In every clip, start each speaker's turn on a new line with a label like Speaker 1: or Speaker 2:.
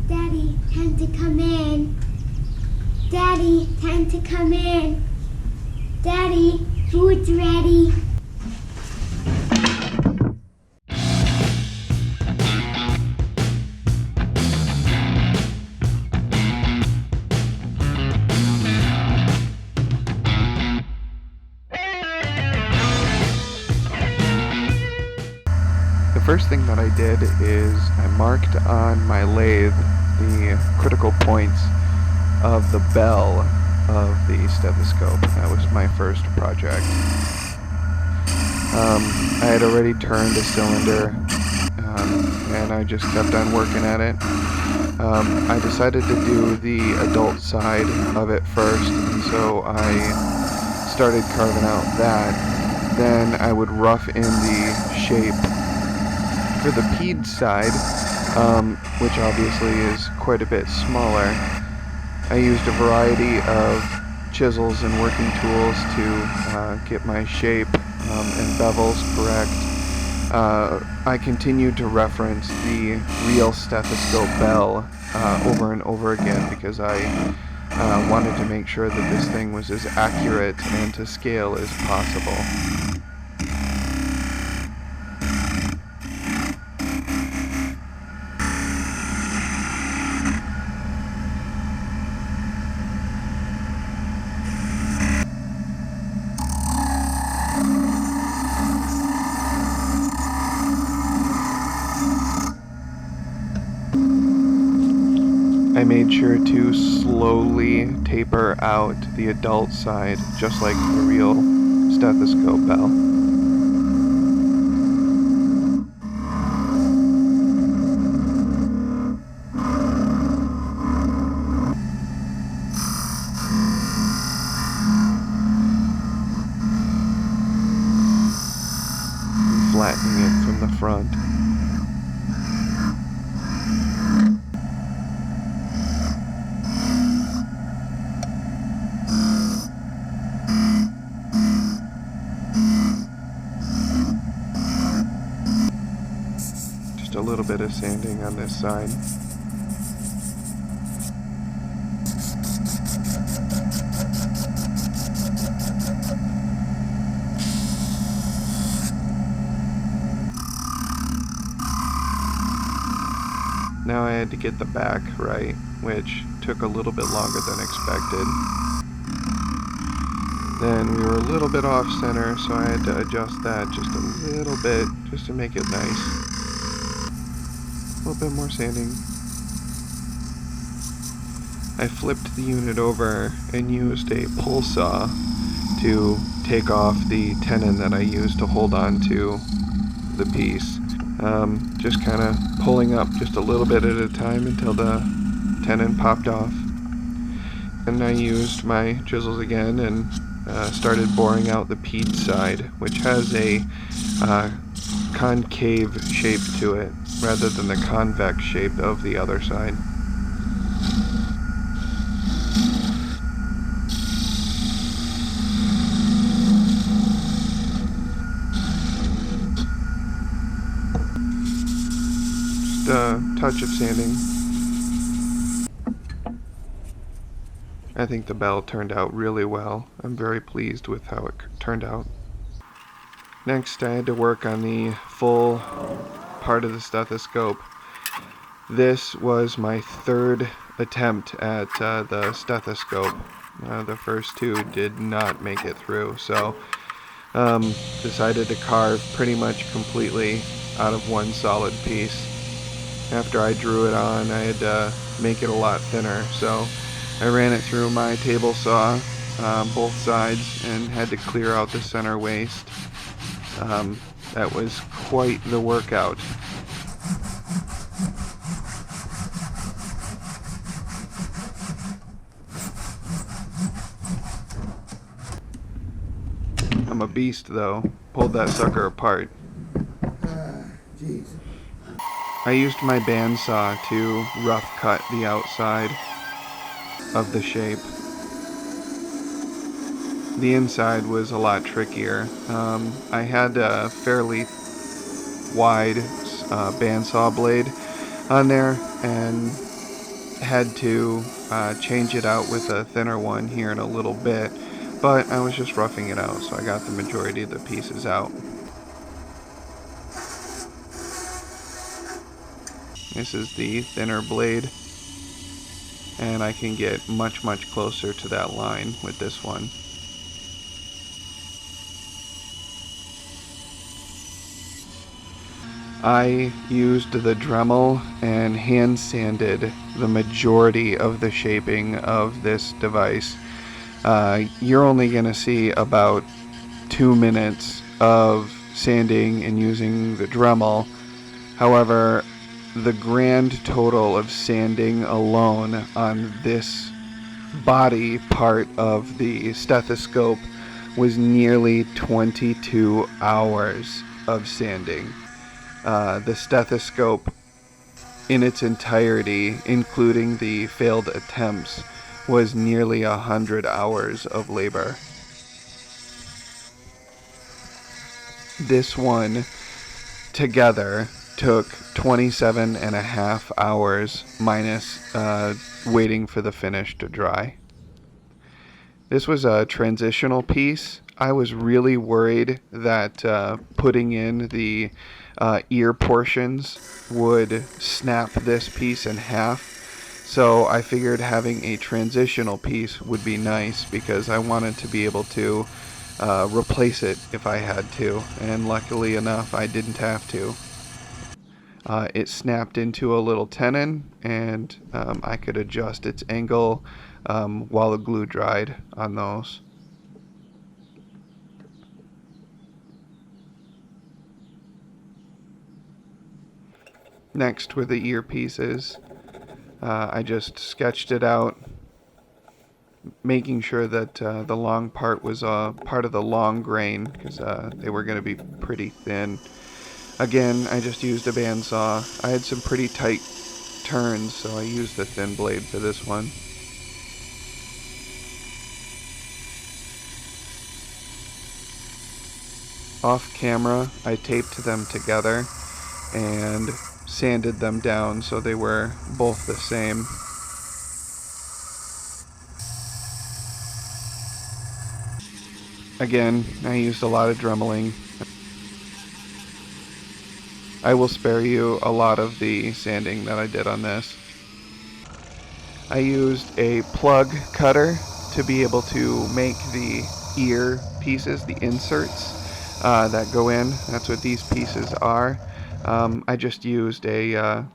Speaker 1: Daddy, time to come in. Daddy, time to come in. Daddy, food's ready.
Speaker 2: The first thing that I did is I marked on my lathe the critical points of the bell of the stethoscope. That was my first project. I had already turned a cylinder, and I just kept on working at it. I decided to do the adult side of it first, and so I started carving out that. Then I would rough in the shape for the peed side, which obviously is quite a bit smaller. I used a variety of chisels and working tools to get my shape and bevels correct. I continued to reference the real stethoscope bell over and over again because I wanted to make sure that this thing was as accurate and to scale as possible. I made sure to slowly taper out the adult side, just like the real stethoscope bell. Flattening it from the front. A little bit of sanding on this side. Now I had to get the back right, which took a little bit longer than expected. Then we were a little bit off center, so I had to adjust that just a little bit just to make it nice. A little bit more sanding. I flipped the unit over and used a pull saw to take off the tenon that I used to hold on to the piece. Just kind of pulling up just a little bit at a time until the tenon popped off. And I used my chisels again and started boring out the peed side, which has a concave shape to it rather than the convex shape of the other side. Just a touch of sanding. I think the bell turned out really well. I'm very pleased with how it turned out. Next, I had to work on the full part of the stethoscope. This was my third attempt at the stethoscope. The first two did not make it through, so decided to carve pretty much completely out of one solid piece. After I drew it on, I had to make it a lot thinner, so I ran it through my table saw, both sides, and had to clear out the center waste. That was quite the workout. I'm a beast though. Pulled that sucker apart. I used my bandsaw to rough cut the outside of the shape. The inside was a lot trickier. I had a fairly wide bandsaw blade on there, and had to change it out with a thinner one here in a little bit, but I was just roughing it out, so I got the majority of the pieces out. This is the thinner blade, and I can get much closer to that line with this one. I used the Dremel and hand sanded the majority of the shaping of this device. You're only going to see about 2 minutes of sanding and using the Dremel. However, the grand total of sanding alone on this body part of the stethoscope was nearly 22 hours of sanding. The stethoscope in its entirety, including the failed attempts, was nearly 100 hours of labor. This one together took 27 and a half hours minus waiting for the finish to dry. This was a transitional piece. I was really worried that putting in the ear portions would snap this piece in half. So I figured having a transitional piece would be nice because I wanted to be able to replace it if I had to. And luckily enough, I didn't have to. It snapped into a little tenon, and I could adjust its angle while the glue dried on those. Next were the earpieces. I just sketched it out, making sure that the long part was part of the long grain because they were going to be pretty thin. Again, I just used a bandsaw. I had some pretty tight turns, so I used the thin blade for this one. Off camera, I taped them together and sanded them down so they were both the same. Again, I used a lot of dremeling. I will spare you a lot of the sanding that I did on this. I used a plug cutter to be able to make the ear pieces, the inserts that go in. That's what these pieces are. I just used a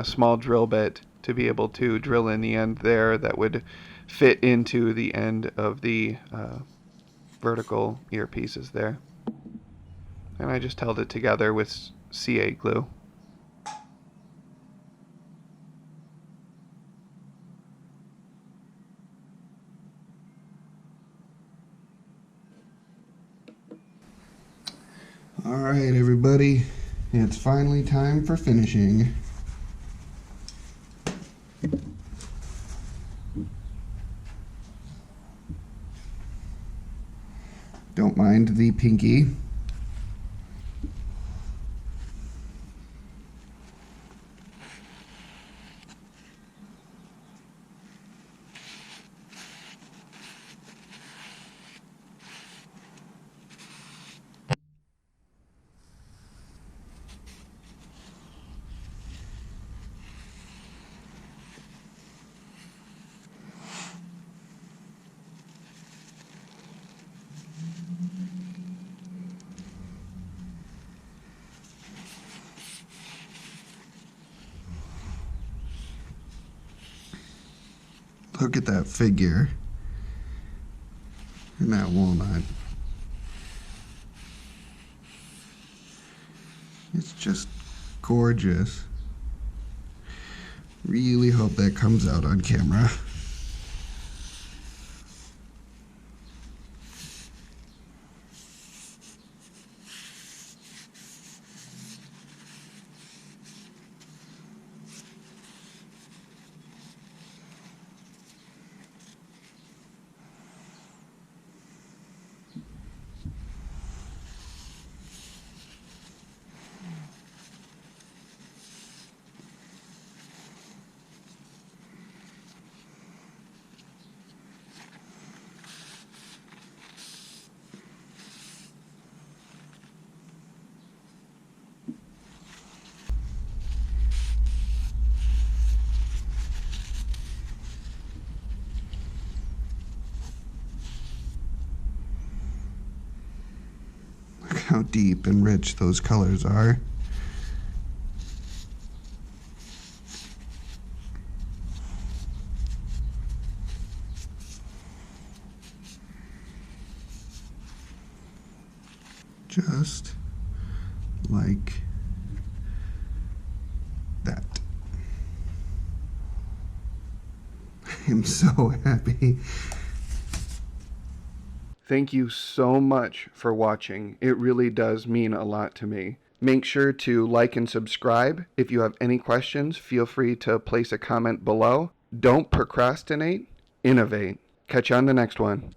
Speaker 2: small drill bit to be able to drill in the end there that would fit into the end of the vertical ear pieces there. And I just held it together with CA glue.
Speaker 3: Alright everybody, it's finally time for finishing. Don't mind the pinky. Look at that figure and that walnut. It's just gorgeous. Really hope that comes out on camera. how deep and rich those colors are. Just like that. I'm so happy.
Speaker 2: Thank you so much for watching. It really does mean a lot to me. Make sure to like and subscribe. If you have any questions, feel free to place a comment below. Don't procrastinate, innovate. Catch you on the next one.